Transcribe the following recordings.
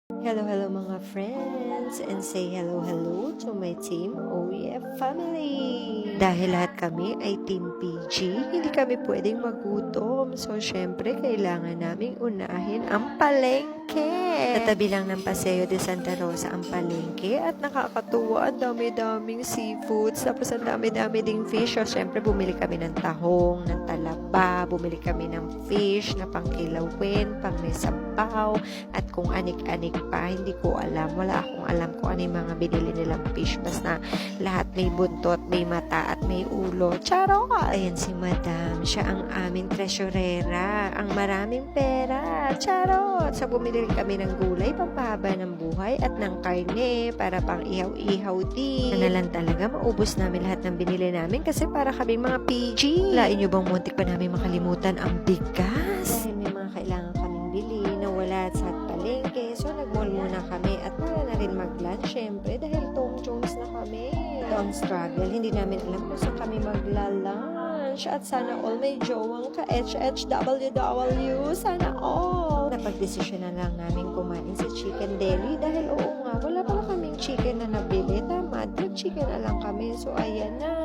Hello mga friends, and say hello to my team OEF family. Dahil lahat kami ay team PG, hindi kami pwedeng magutom. So syempre kailangan naming unahin ang palengke. Sa tabi lang ng Paseo de Santa Rosa ang palengke at nakakatuwa, ang dami-daming seafoods, tapos ang dami-dami ding fish. So syempre bumili kami ng tahong, ng talaba, bumili kami ng fish na pangkilawin, pang may sabaw, at kung anik-anik pa, hindi ko alam. Wala akong alam kung ano yung mga binili nilang fish. Basta lahat may buntot, may mata, at may ulo. Charot! Ayan si Madam. Siya ang aming tresurera. Ang maraming pera. Charot! Sa bumili rin kami ng gulay, pampahaba ng buhay, at ng karne para pang ihaw-ihaw din. Na lang talaga, maubos namin lahat ng binili namin kasi para kaming mga PG. Lain nyo bang muntik pa namin makalimutan ang bigas? Dahil may mga kailangan kaming bili na wala sa palengke. So, nag-mall muna kami at para na rin mag-lunch. Syempre, dahil Tom Jones na kami. Ito ang struggle. Hindi namin alam kung saan kami magla-lunch. At sana all may jowang ka-HHWW. Sana all. Napag-desisyon na lang namin kumain sa Chicken Deli dahil oo nga, wala pala kaming chicken na nabili. Tama, chicken na lang kami. So, ayan na.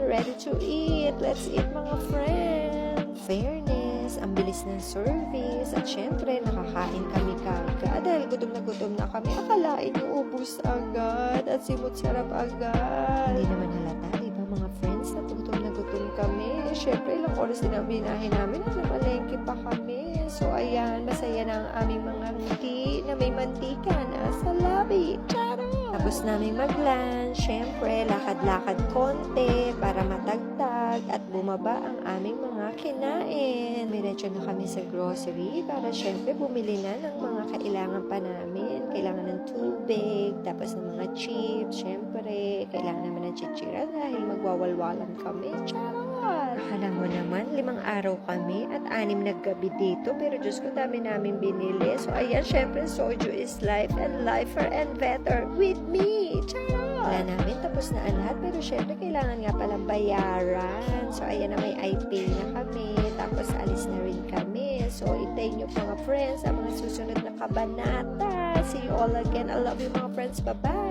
Ready to eat. Let's eat mga friends. Fairness, ang bilis ng service, at syempre nakakain kami kagad dahil gutom na kami. Akalain yung ubus agad at simot sarap agad. Hindi naman halata, di ba mga friends, na gutom kami. Syempre ilang oras din ang binahin namin at namalengke pa kami. So ayan, masaya na ang aming mga ngiti na may mantika na sa labi. Charot! Tapos namin mag-lunch, syempre lakad-lakad konti para matagtag at bumaba ang aming mga kinain. Diretso na kami sa grocery para syempre bumili na ng mga kailangan pa namin. Kailangan ng tubig, tapos ng mga chips, syempre kailangan naman ng chichira dahil magwawalwalan kami. Charot! Akala mo naman, 5 araw kami at 6 na gabi dito, pero Diyos ko, dami namin binili. So ayan, syempre soju is life and lifer and better with me. Charot! Wala namin, tapos na ang lahat, pero syempre kailangan nga palang bayaran. So ayan na, may iPay na kami, tapos alis na rin kami. So itayin nyo mga friends ang mga susunod na kabanata. See you all again. I love you mga friends. Bye-bye!